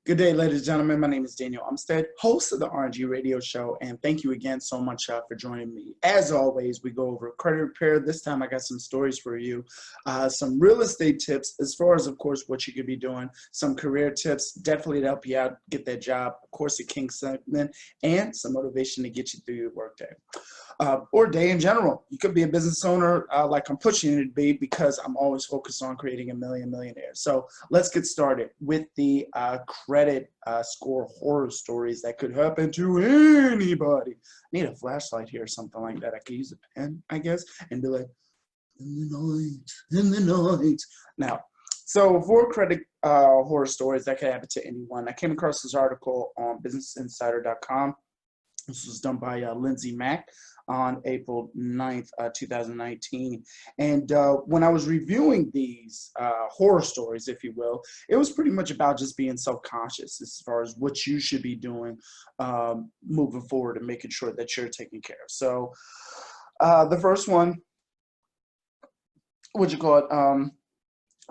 Good day, ladies and gentlemen. My name is Daniel Umstead, host of the RNG radio show, and thank you again so much for joining me. As always, we go over credit repair. This time I got some stories for you, some real estate tips as far as, of course, what you could be doing, some career tips, definitely to help you out, get that job, of course, a king segment, and some motivation to get you through your workday. Or day in general. You could be a business owner like I'm pushing you to be, because I'm always focused on creating a millionaires. So let's get started with the credit score horror stories that could happen to anybody. I need a flashlight here or something like that. I could use a pen, I guess, and be like, in the night. Now, so for credit horror stories that could happen to anyone, I came across this article on businessinsider.com. This was done by Lindsay Mack on April 9th, 2019. And when I was reviewing these horror stories, if you will, it was pretty much about just being self-conscious as far as what you should be doing moving forward and making sure that you're taken care of. So the first one,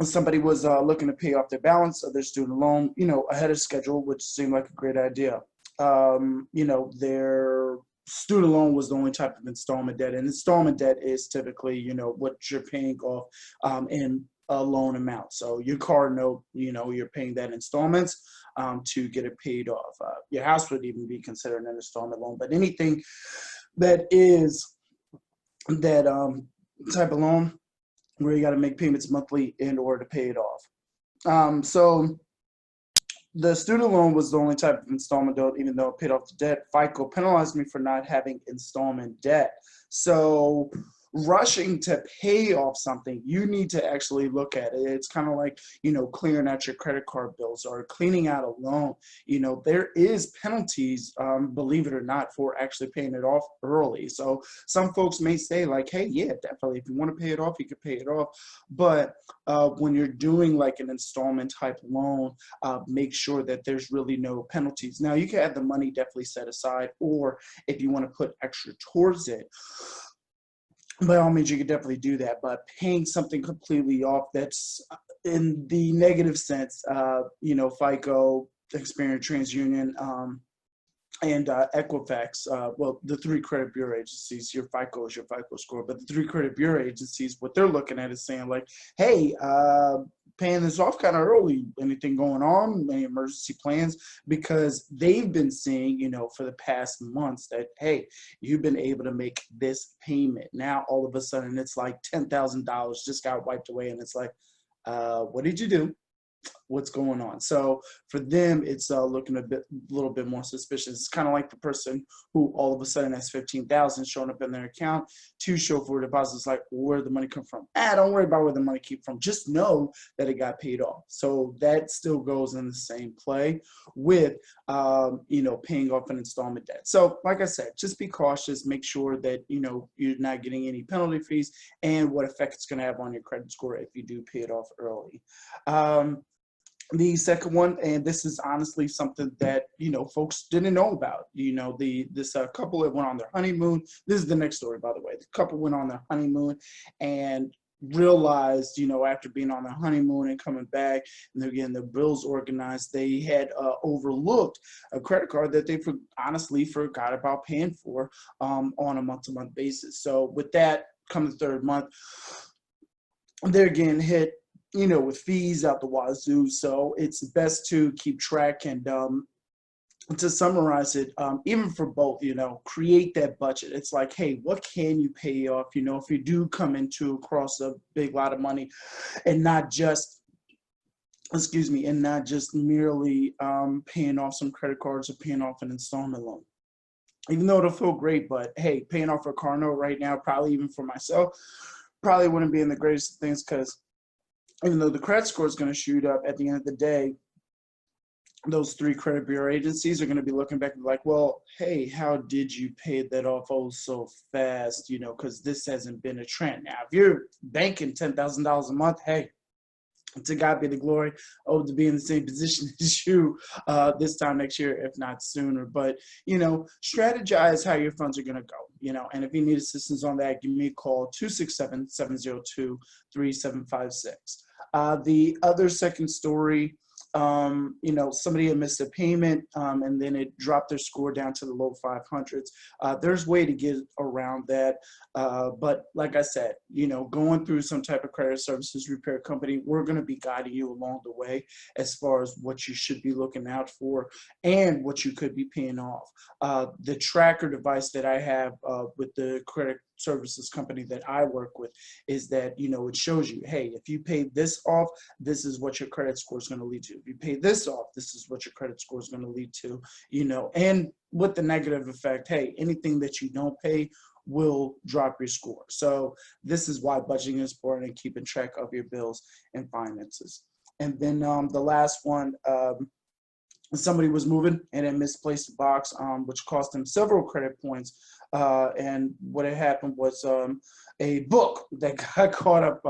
somebody was looking to pay off their balance of their student loan, ahead of schedule, which seemed like a great idea. Their student loan was the only type of installment debt, and installment debt is typically, what you're paying off in a loan amount. So your car note, you're paying that installments to get it paid off. Your house would even be considered an installment loan, but anything that is that type of loan where you got to make payments monthly in order to pay it off. So the student loan was the only type of installment debt, even though it paid off the debt. FICO penalized me for not having installment debt. So rushing to pay off something, you need to actually look at it. It's kind of like, clearing out your credit card bills or cleaning out a loan. There is penalties, believe it or not, for actually paying it off early. So some folks may say like, hey, yeah, definitely, if you want to pay it off, you can pay it off. But when you're doing like an installment type loan, make sure that there's really no penalties. Now, you can have the money definitely set aside, or if you want to put extra towards it, by all means, you could definitely do that. But paying something completely off that's in the negative sense, FICO, Experian, TransUnion, and Equifax, well, the three credit bureau agencies, your FICO is your FICO score, but the three credit bureau agencies, what they're looking at is saying like, hey, paying this off kind of early, anything going on, any emergency plans, because they've been seeing, for the past months that, hey, you've been able to make this payment. Now, all of a sudden, it's like $10,000 just got wiped away, and it's like, what did you do? What's going on? So for them, it's looking a little bit more suspicious. It's kind of like the person who all of a sudden has 15,000 showing up in their account to show for deposits. Like, where did the money come from? Don't worry about where the money came from. Just know that it got paid off. So that still goes in the same play with paying off an installment debt. So like I said, just be cautious. Make sure that you're not getting any penalty fees and what effect it's going to have on your credit score if you do pay it off early. The second one, and this is honestly something that folks didn't know about. This couple that went on their honeymoon. This is the next story, by the way. The couple went on their honeymoon and realized, after being on their honeymoon and coming back and they're getting their bills organized, they had overlooked a credit card that they honestly forgot about paying for on a month-to-month basis. So with that, come the third month, they're getting hit with fees out the wazoo. So it's best to keep track and to summarize it, even for both, create that budget. It's like, hey, what can you pay off, if you do come across a big lot of money, and not just merely paying off some credit cards or paying off an installment loan. Even though it'll feel great, but hey, paying off a car note right now, probably even for myself, probably wouldn't be in the greatest things, because even though the credit score is going to shoot up, at the end of the day, those three credit bureau agencies are going to be looking back and be like, well, hey, how did you pay that off so fast? Because this hasn't been a trend. Now, if you're banking $10,000 a month, hey, to God be the glory. To be in the same position as you this time next year, if not sooner. But, strategize how your funds are going to go. And if you need assistance on that, give me a call, 267-702-3756. The other second story you know, somebody had missed a payment, and then it dropped their score down to the low 500s. There's way to get around that. But like I said, you know, going through some type of credit services repair company, we're going to be guiding you along the way as far as what you should be looking out for and what you could be paying off. The tracker device that I have with the credit services company that I work with is that, you know, it shows you, hey, if you pay this off, this is what your credit score is going to lead to. If you pay this off, this is what your credit score is going to lead to, you know, and with the negative effect, hey, anything that you don't pay will drop your score. So this is why budgeting is important and keeping track of your bills and finances. And then the last one, somebody was moving and had misplaced a box, which cost them several credit points. And what had happened was a book that got caught up,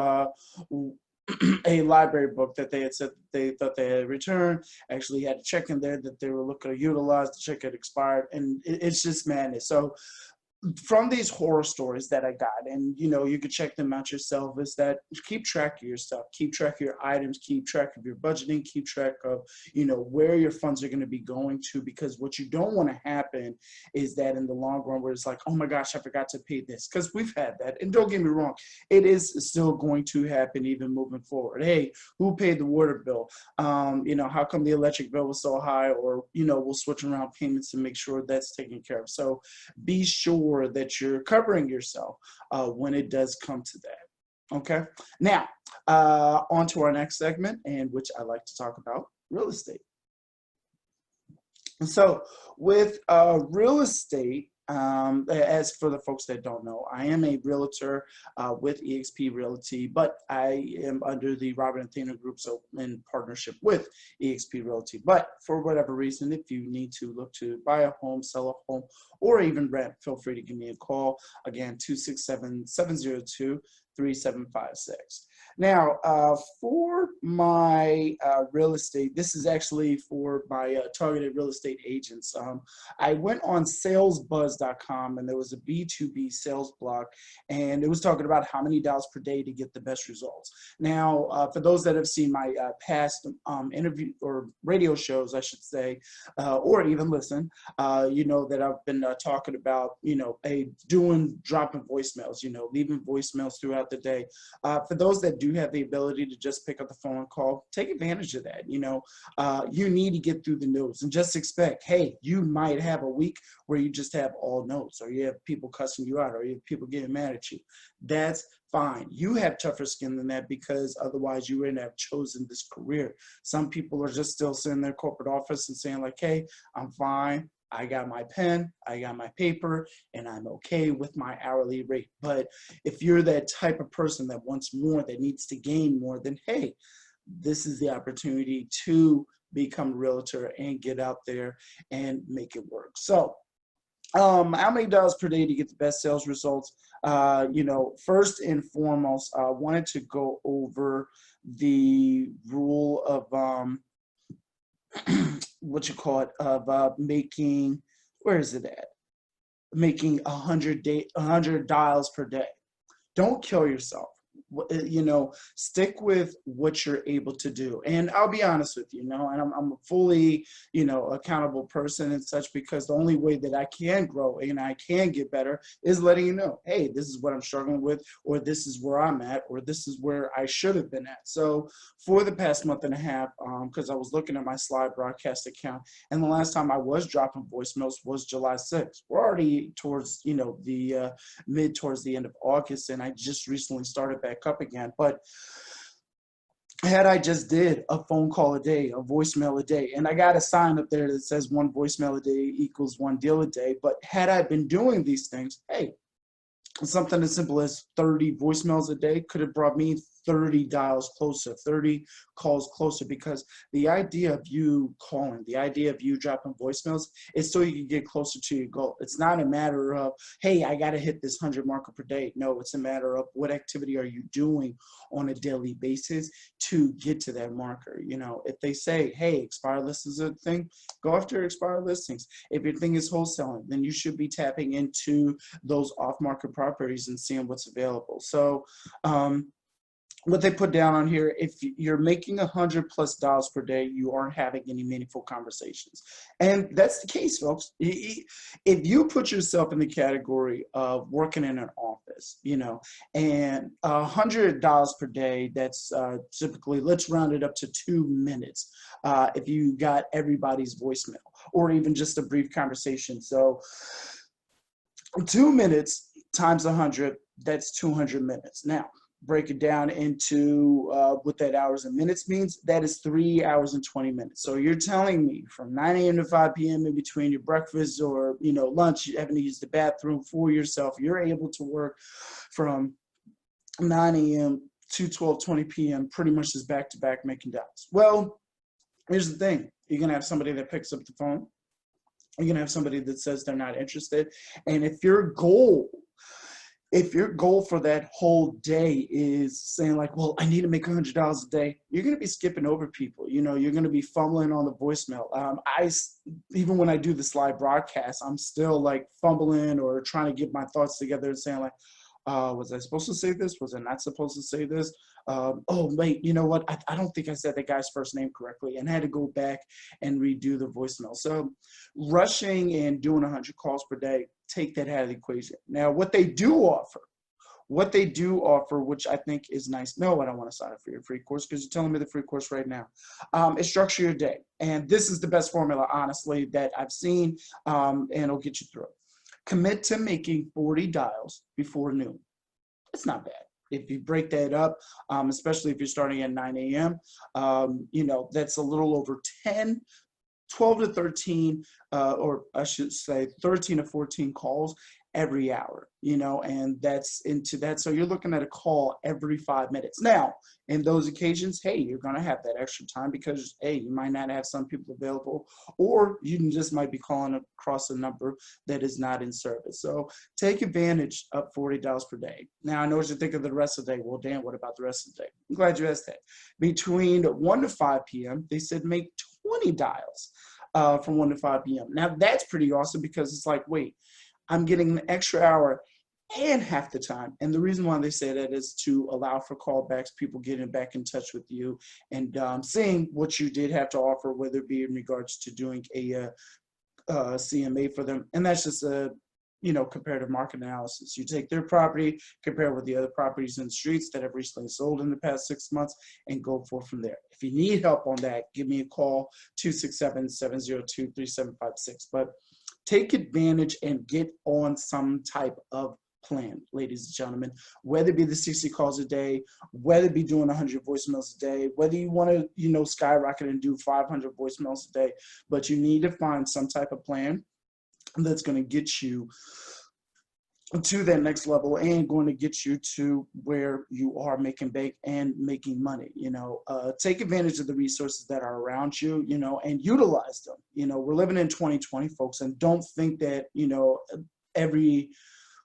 a library book that they had said that they thought they had returned, actually had a check in there that they were looking to utilize. The check had expired, and it's just madness. So from these horror stories that I got, and you know, you could check them out yourself, is that keep track of your stuff, keep track of your items, keep track of your budgeting, keep track of, you know, where your funds are going to be going to, because what you don't want to happen is that in the long run where it's like, oh my gosh, I forgot to pay this, because we've had that. And don't get me wrong, it is still going to happen even moving forward. Hey, who paid the water bill? You know, how come the electric bill was so high? Or, you know, we'll switch around payments to make sure that's taken care of. So be sure that you're covering yourself when it does come to that. Okay, now on to our next segment, and which I like to talk about real estate. So with real estate, as for the folks that don't know, I am a realtor with eXp Realty, but I am under the Robert and Nathaniel Group, so in partnership with eXp Realty. But for whatever reason, if you need to look to buy a home, sell a home, or even rent, feel free to give me a call. Again, 267-702-3756. Now, for my real estate, this is actually for my targeted real estate agents. I went on salesbuzz.com, and there was a B2B sales blog, and it was talking about how many dials per day to get the best results. Now, for those that have seen my past interview or radio shows, I should say, or even listen, you know that I've been talking about, you know, dropping voicemails, you know, leaving voicemails throughout the day. For those that do have the ability to just pick up the phone and call, take advantage of that. You know, you need to get through the no's and just expect, hey, you might have a week where you just have all no's, or you have people cussing you out, or you have people getting mad at you. That's fine. You have tougher skin than that, because otherwise you wouldn't have chosen this career. Some people are just still sitting in their corporate office and saying like, hey, I'm fine. I got my pen, I got my paper, and I'm okay with my hourly rate. But if you're that type of person that wants more, that needs to gain more, then hey, this is the opportunity to become a realtor and get out there and make it work. So how many dollars per day to get the best sales results? You know, first and foremost, I wanted to go over the rule of what you call it, of making, where is it at? Making 100 dials per day. Don't kill yourself. You know, stick with what you're able to do. And I'll be honest with you, you know, and I'm a fully, you know, accountable person and such, because the only way that I can grow and I can get better is letting you know, hey, this is what I'm struggling with, or this is where I'm at, or this is where I should have been at. So for the past month and a half, because I was looking at my Slide broadcast account, and the last time I was dropping voicemails was July 6th. We're already towards, you know, the towards the end of August, and I just recently started back up again. But had I just did a phone call a day, a voicemail a day, and I got a sign up there that says 1 voicemail a day equals 1 deal a day, but had I been doing these things, hey, something as simple as 30 voicemails a day could have brought me 30 dials closer, 30 calls closer, because the idea of you calling, the idea of you dropping voicemails is so you can get closer to your goal. It's not a matter of, hey, I got to hit this 100 marker per day. No, it's a matter of what activity are you doing on a daily basis to get to that marker. You know, if they say, hey, expired listings is a thing, go after expired listings. If your thing is wholesaling, then you should be tapping into those off-market properties and seeing what's available. So, what they put down on here, if you're making $100+ per day, you aren't having any meaningful conversations. And that's the case, folks. If you put yourself in the category of working in an office, and $100 per day, that's typically, let's round it up to 2 minutes. If you got everybody's voicemail or even just a brief conversation. So 2 minutes times 100, that's 200 minutes. Now, break it down into what that hours and minutes means. That is 3 hours and 20 minutes. So you're telling me from 9 a.m. to 5 p.m. in between your breakfast or lunch, you having to use the bathroom for yourself, you're able to work from 9 a.m. to 12:20 p.m. pretty much as back-to-back making dollars. Well, here's the thing. You're going to have somebody that picks up the phone. You're going to have somebody that says they're not interested. And if your goal for that whole day is saying like, well, I need to make $100 a day, you're going to be skipping over people. You're going to be fumbling on the voicemail. Even when I do the live broadcast, I'm still like fumbling or trying to get my thoughts together and saying like, was I supposed to say this? Was I not supposed to say this? Oh, wait, you know what? I don't think I said that guy's first name correctly, and I had to go back and redo the voicemail. So rushing and doing 100 calls per day, take that out of the equation. Now, what they do offer, which I think is nice. No, I don't want to sign up for your free course because you're telling me the free course right now. Is structure your day. And this is the best formula, honestly, that I've seen, and it'll get you through it. Commit to making 40 dials before noon. It's not bad. If you break that up, especially if you're starting at 9 a.m., that's a little over 12 to 13, or I should say 13 to 14 calls every hour, and that's into that. So you're looking at a call every 5 minutes. Now, in those occasions, hey, you're going to have that extra time because, hey, you might not have some people available, or you just might be calling across a number that is not in service. So take advantage of $40 per day. Now, I know what you think of the rest of the day. Well, Dan, what about the rest of the day? I'm glad you asked that. Between 1 to 5 p.m., they said make 20 dials from 1 to 5 p.m. Now, that's pretty awesome because it's like, wait, I'm getting an extra hour and half the time. And the reason why they say that is to allow for callbacks, people getting back in touch with you and seeing what you did have to offer, whether it be in regards to doing a CMA for them. And that's just a comparative market analysis. You take their property, compare it with the other properties in the streets that have recently sold in the past 6 months, and go forth from there. If you need help on that, give me a call, 267-702-3756. But take advantage and get on some type of plan, ladies and gentlemen, whether it be the 60 calls a day, whether it be doing 100 voicemails a day, whether you want to, skyrocket and do 500 voicemails a day, but you need to find some type of plan that's going to get you to that next level and going to get you to where you are making bank and making money. Take advantage of the resources that are around you, and utilize them. We're living in 2020, folks, and don't think that, every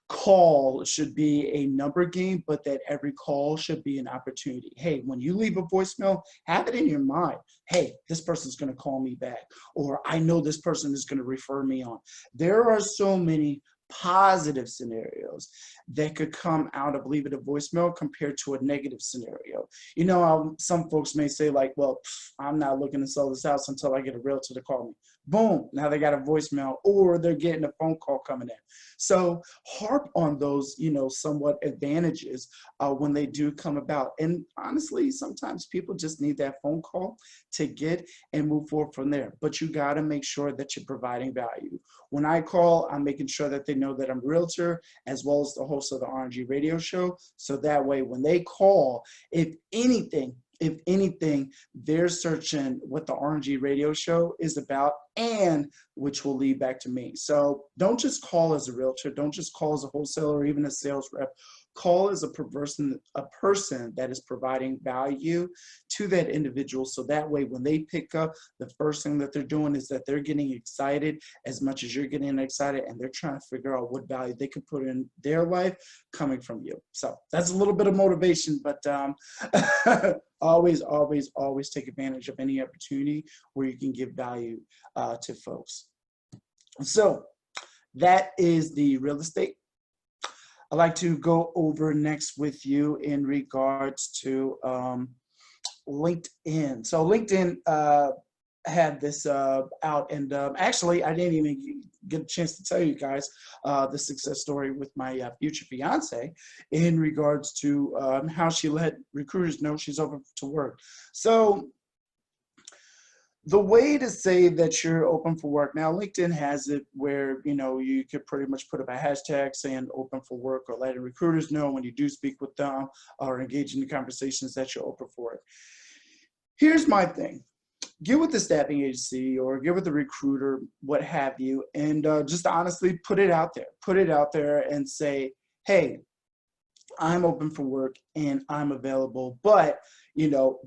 call should be a number game, but that every call should be an opportunity. Hey, when you leave a voicemail, have it in your mind. Hey, this person's going to call me back, or I know this person is going to refer me on. There are so many positive scenarios that could come out of leaving a voicemail compared to a negative scenario. Some folks may say like, well, I'm not looking to sell this house until I get a realtor to call me. Boom, now they got a voicemail, or they're getting a phone call coming in. So harp on those, somewhat advantages when they do come about. And honestly, sometimes people just need that phone call to get and move forward from there. But you got to make sure that you're providing value. When I call, I'm making sure that they know that I'm a realtor as well as the host of the RNG radio show. So that way, when they call, if anything, they're searching what the RNG radio show is about, and which will lead back to me. So don't just call as a realtor. Don't just call as a wholesaler or even a sales rep. Call as a person that is providing value to that individual. So that way, when they pick up, the first thing that they're doing is that they're getting excited as much as you're getting excited, and they're trying to figure out what value they can put in their life coming from you. So that's a little bit of motivation, but always take advantage of any opportunity where you can give value to folks. So that is the real estate. I'd like to go over next with you in regards to LinkedIn. So LinkedIn had this out, and actually I didn't even get a chance to tell you guys the success story with my future fiance in regards to how she let recruiters know she's open to work. So the way to say that you're open for work now, LinkedIn has it where you could pretty much put up a hashtag saying open for work, or letting recruiters know when you do speak with them or engage in the conversations that you're open for it. Here's my thing: get with the staffing agency or get with the recruiter, what have you, and just honestly put it out there. Put it out there and say, hey, I'm open for work and I'm available, but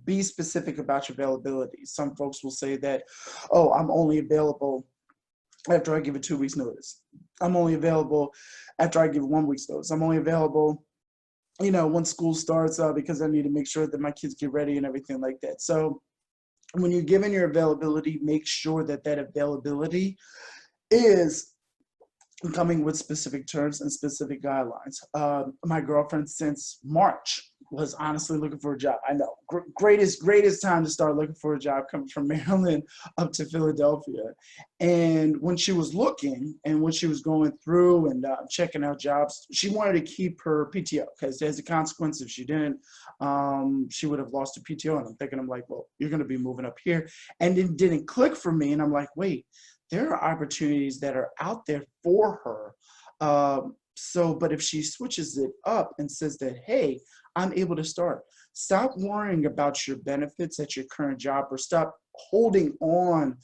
be specific about your availability. Some folks will say that, oh, I'm only available after I give a 2 weeks notice. I'm only available after I give 1 week's notice. I'm only available, when school starts because I need to make sure that my kids get ready and everything like that. So when you're given your availability, make sure that that availability is coming with specific terms and specific guidelines. My girlfriend since March was honestly looking for a job. I know, greatest time to start looking for a job, coming from Maryland up to Philadelphia. And when she was looking and when she was going through and checking out jobs, she wanted to keep her PTO, because as a consequence, if she didn't, she would have lost her PTO. And I'm like, well, you're going to be moving up here. And it didn't click for me. And I'm like, wait, there are opportunities that are out there for her. But if she switches it up and says that, hey, I'm able to start, stop worrying about your benefits at your current job, or stop holding on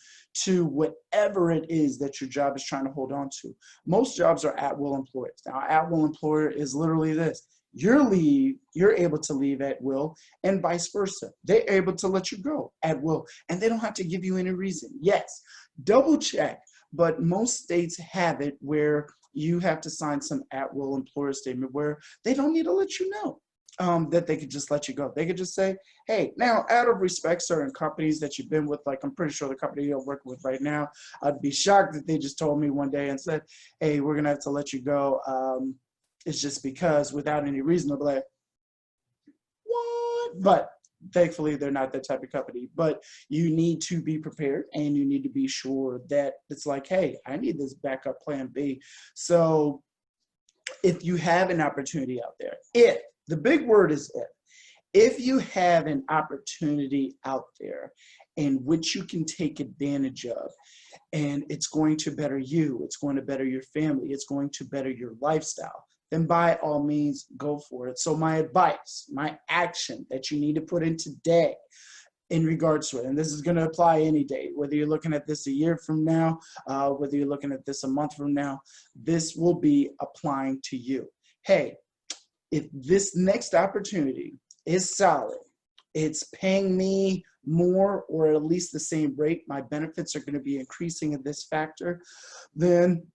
to whatever it is that your job is trying to hold on to. Most jobs are at-will employers. Now, at-will employer is literally this: you're able to leave at will, and vice versa. They're able to let you go at will, and they don't have to give you any reason. Yes, double check, but most states have it where you have to sign some at-will employer statement where they don't need to let you know that they could just let you go. They could just say, hey, now out of respect, certain companies that you've been with, like I'm pretty sure the company you're working with right now, I'd be shocked if they just told me one day and said, hey, we're gonna have to let you go. It's just because, without any reason. I'll be like, what? But thankfully, they're not that type of company. But you need to be prepared, and you need to be sure that it's like, hey, I need this backup plan B. So if you have an opportunity out there, the big word is if you have an opportunity out there in which you can take advantage of, and it's going to better you, it's going to better your family, it's going to better your lifestyle, then by all means, go for it. So my advice, my action that you need to put in today in regards to it, and this is going to apply any day, whether you're looking at this a year from now, whether you're looking at this a month from now, this will be applying to you. Hey, if this next opportunity is solid, it's paying me more or at least the same rate, my benefits are going to be increasing in this factor, then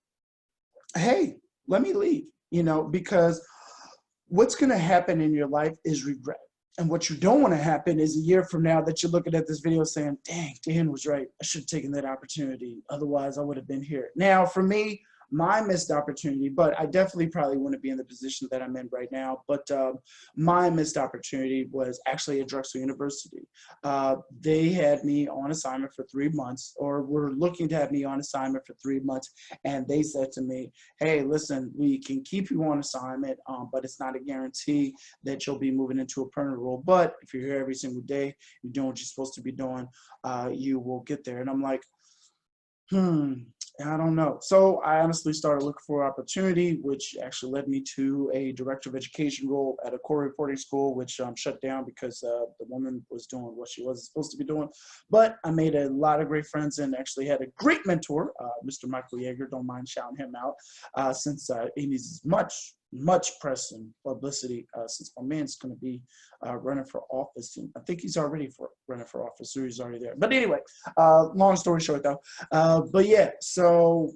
hey, let me leave. Because what's going to happen in your life is regret. And what you don't want to happen is a year from now that you're looking at this video saying, dang, Dan was right. I should have taken that opportunity. Otherwise, I would have been here. Now, for me, my missed opportunity, but I definitely probably wouldn't be in the position that I'm in right now. But my missed opportunity was actually at Drexel University. They had me on assignment for 3 months, or were looking to have me on assignment for 3 months. And they said to me, hey, listen, we can keep you on assignment, but it's not a guarantee that you'll be moving into a permanent role. But if you're here every single day, you're doing what you're supposed to be doing, you will get there. And I'm like, I don't know. So I honestly started looking for opportunity, which actually led me to a director of education role at a core reporting school, which shut down because the woman was doing what she wasn't supposed to be doing. But I made a lot of great friends and actually had a great mentor, Mr. Michael Yeager. Don't mind shouting him out since he needs much press and publicity since my man's going to be running for office. And I think he's already running for office, or he's already there. But anyway, long story short though. But yeah, so,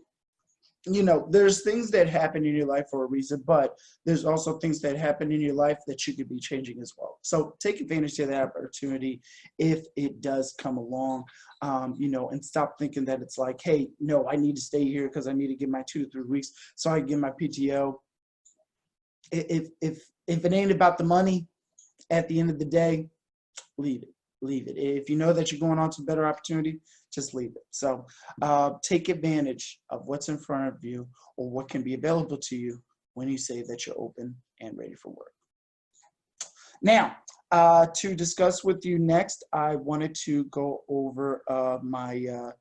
there's things that happen in your life for a reason, but there's also things that happen in your life that you could be changing as well. So take advantage of that opportunity if it does come along, and stop thinking that it's like, hey, no, I need to stay here because I need to get my 2 to 3 weeks so I can get my PTO. If it ain't about the money, at the end of the day, leave it. Leave it. If you know that you're going on to a better opportunity, just leave it. So take advantage of what's in front of you or what can be available to you when you say that you're open and ready for work. Now, to discuss with you next, I wanted to go over my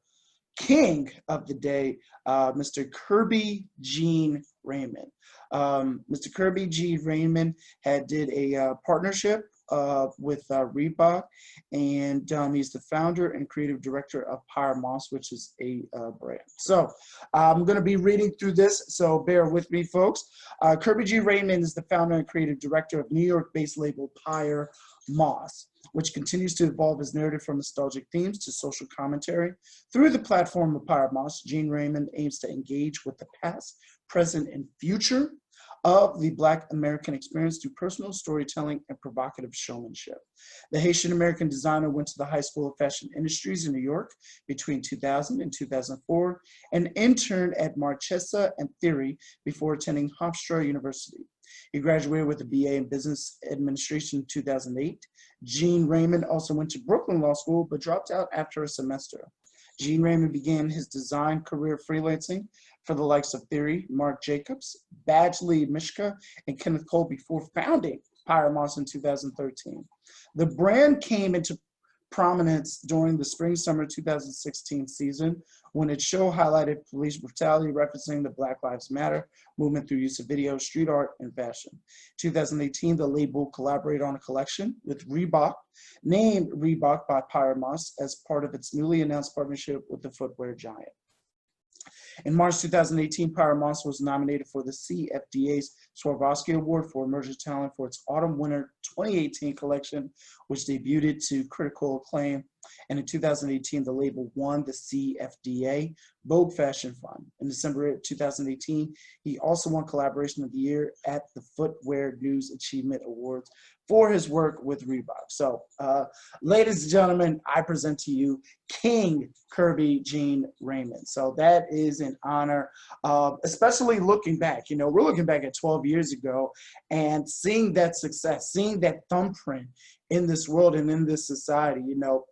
king of the day, Mr. Kirby G Raymond. Mr. Kirby G Raymond did a partnership with Reebok, and he's the founder and creative director of Pyre Moss, which is a brand. So I'm going to be reading through this, so bear with me, folks. Kirby G Raymond is the founder and creative director of New York-based label Pyre Moss, which continues to evolve his narrative from nostalgic themes to social commentary. Through the platform of Pyre Moss, Gene Raymond aims to engage with the past, present, and future of the Black American experience through personal storytelling and provocative showmanship. The Haitian American designer went to the High School of Fashion Industries in New York between 2000 and 2004 and interned at Marchesa and Theory before attending Hofstra University. He graduated with a BA in Business Administration in 2008. Gene Raymond also went to Brooklyn Law School but dropped out after a semester. Gene Raymond began his design career freelancing for the likes of Theory, Marc Jacobs, Badgley Mishka, and Kenneth Cole before founding Pyre Moss in 2013. The brand came into prominence during the spring-summer 2016 season when its show highlighted police brutality, referencing the Black Lives Matter movement through use of video, street art, and fashion. 2018, the label collaborated on a collection with Reebok, named Reebok by Pyre Moss as part of its newly announced partnership with the footwear giant. In March 2018, Pyre Moss was nominated for the CFDA's Swarovski Award for Emerging Talent for its Autumn-Winter 2018 collection, which debuted to critical acclaim. And in 2018, the label won the CFDA Vogue Fashion Fund. In December 2018, he also won Collaboration of the Year at the Footwear News Achievement Awards for his work with Reebok. So, ladies and gentlemen, I present to you King Kirby G Raymond. So that is an honor, especially looking back. You know, we're looking back at 12 years ago and seeing that success, seeing that thumbprint in this world and in this society. You know,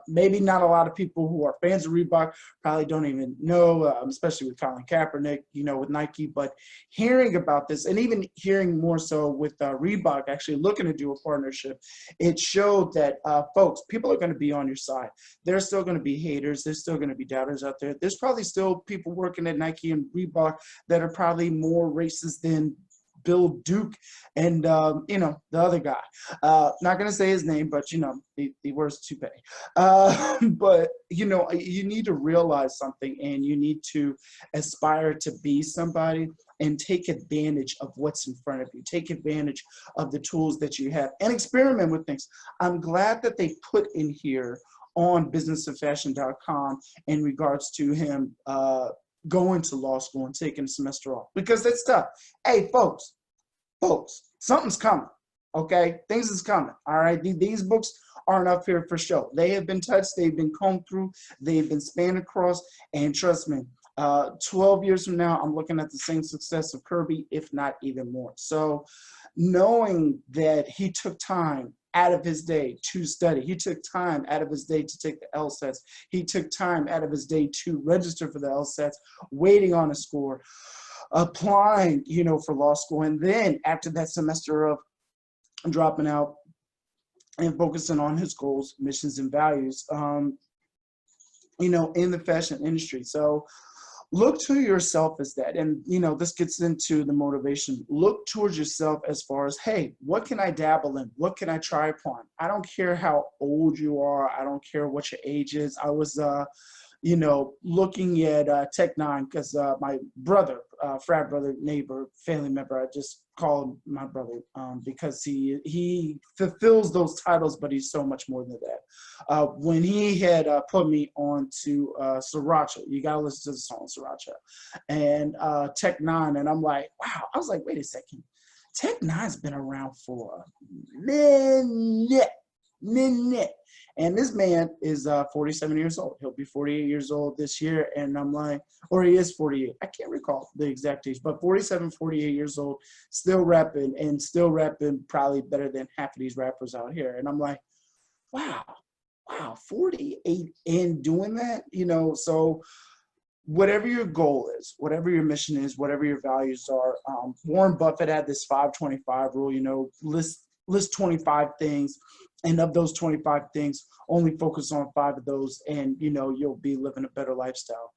maybe not a lot of people who are fans of Reebok probably don't even know, especially with Colin Kaepernick, you know, with Nike, but hearing about this and even hearing more so with Reebok actually looking to do a partnership, it showed that, folks, people are going to be on your side. There's still going to be haters. There's still going to be doubters out there. There's probably still people working at Nike and Reebok that are probably more racist than Bill Duke and, you know, the other guy. Not going to say his name, but, you know, the worst to pay. But, you know, you need to realize something and you need to aspire to be somebody and take advantage of what's in front of you. Take advantage of the tools that you have and experiment with things. I'm glad that they put in here on businessofashion.com in regards to him going to law school and taking a semester off, because that's tough. Hey, folks, something's coming, okay? Things is coming, all right? These books aren't up here for show. They have been touched, they've been combed through, they've been spanned across, and trust me, 12 years from now, I'm looking at the same success of Kirby, if not even more. So knowing that he took time out of his day to study. He took time out of his day to take the LSATs. He took time out of his day to register for the LSATs, waiting on a score, applying, you know, for law school. And then after that semester of dropping out and focusing on his goals, missions, and values, you know, in the fashion industry. So look to yourself as that. And, you know, this gets into the motivation. Look towards yourself as far as, hey, what can I dabble in? What can I try upon? I don't care how old you are. I don't care what your age is. I was, you know, looking at Tech9 because my brother, frat brother, neighbor, family member, I just call him my brother because he fulfills those titles, but he's so much more than that. When he had put me on to Sriracha, you got to listen to the song Sriracha, and Tech9, and I'm like, wow. I was like, wait a second. Tech9's been around for a minute. And this man is 47 years old. He'll be 48 years old this year. And I'm like, or he is 48. I can't recall the exact age, but 47, 48 years old, still rapping and still rapping probably better than half of these rappers out here. And I'm like, wow, 48 and doing that, so whatever your goal is, whatever your mission is, whatever your values are, Warren Buffett had this 5-25 rule, list 25 things, and of those 25 things, only focus on 5 of those, and, you'll be living a better lifestyle.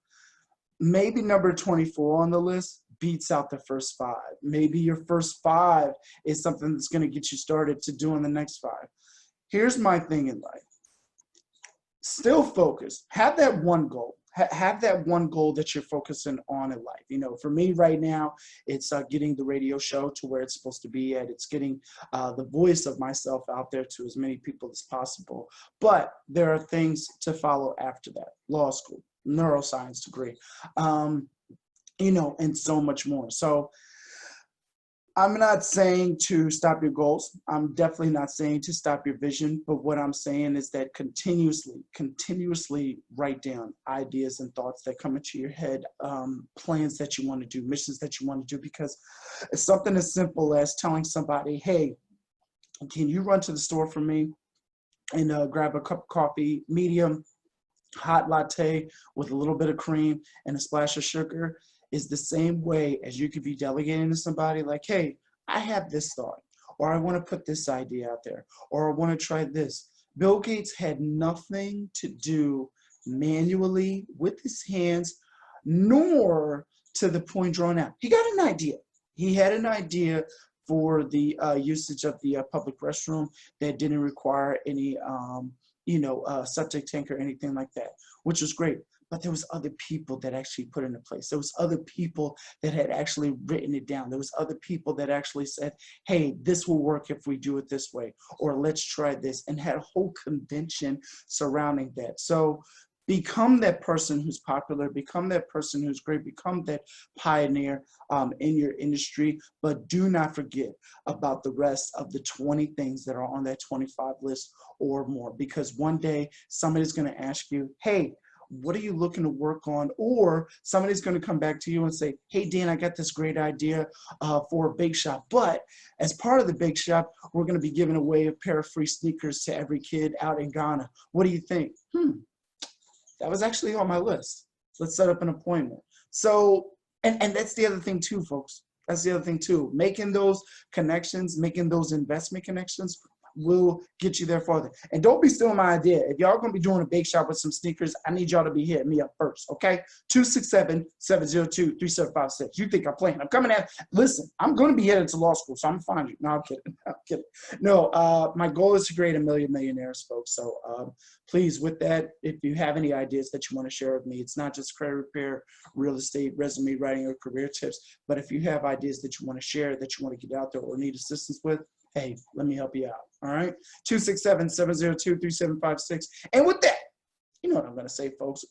Maybe number 24 on the list beats out the first 5. Maybe your first 5 is something that's going to get you started to doing the next 5. Here's my thing in life. Still focus. Have that one goal. Have that one goal that you're focusing on in life. For me right now, it's getting the radio show to where it's supposed to be at. It's getting the voice of myself out there to as many people as possible. But there are things to follow after that. Law school, neuroscience degree, and so much more. So I'm not saying to stop your goals. I'm definitely not saying to stop your vision. But what I'm saying is that continuously write down ideas and thoughts that come into your head, plans that you want to do, missions that you want to do, because it's something as simple as telling somebody, hey, can you run to the store for me and grab a cup of coffee, medium, hot latte with a little bit of cream and a splash of sugar, is the same way as you could be delegating to somebody like, hey, I have this thought, or I want to put this idea out there, or I want to try this. Bill Gates had nothing to do manually with his hands, nor to the point drawn out. He got an idea. He had an idea for the usage of the public restroom that didn't require any, septic tank or anything like that, which was great. But there was other people that actually put it into place. There was other people that had actually written it down. There was other people that actually said, hey, this will work if we do it this way, or let's try this, and had a whole convention surrounding that. So become that person who's popular, become that person who's great, become that pioneer in your industry, but do not forget about the rest of the 20 things that are on that 25 list or more, because one day somebody's going to ask you, hey, what are you looking to work on? Or somebody's going to come back to you and say, hey, Dan, I got this great idea for a bake shop. But as part of the bake shop, we're going to be giving away a pair of free sneakers to every kid out in Ghana. What do you think? That was actually on my list. Let's set up an appointment. So, and that's the other thing too, folks. That's the other thing too. Making those connections, making those investment connections will get you there farther. And don't be stealing my idea. If y'all gonna be doing a bake shop with some sneakers, I need y'all to be hitting me up first, okay? 267-702-3756. You think I'm playing? I'm coming at. Listen, I'm gonna be headed to law school, so I'm gonna find you. No, I'm kidding. I'm kidding. No, my goal is to create a million millionaires, folks. So please, with that, if you have any ideas that you want to share with me, it's not just credit repair, real estate, resume writing, or career tips. But if you have ideas that you want to share, that you want to get out there or need assistance with, hey, let me help you out, all right? 267-702-3756. And with that, you know what I'm going to say, folks.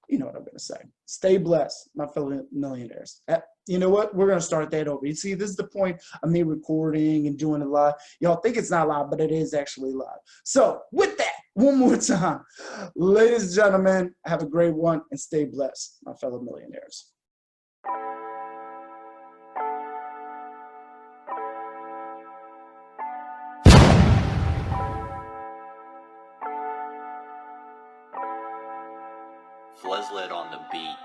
You know what I'm going to say. Stay blessed, my fellow millionaires. You know what? We're going to start that over. You see, this is the point of me recording and doing it live. Y'all think it's not live, but it is actually live. So with that, one more time, ladies and gentlemen, have a great one and stay blessed, my fellow millionaires. Fleslet on the beat.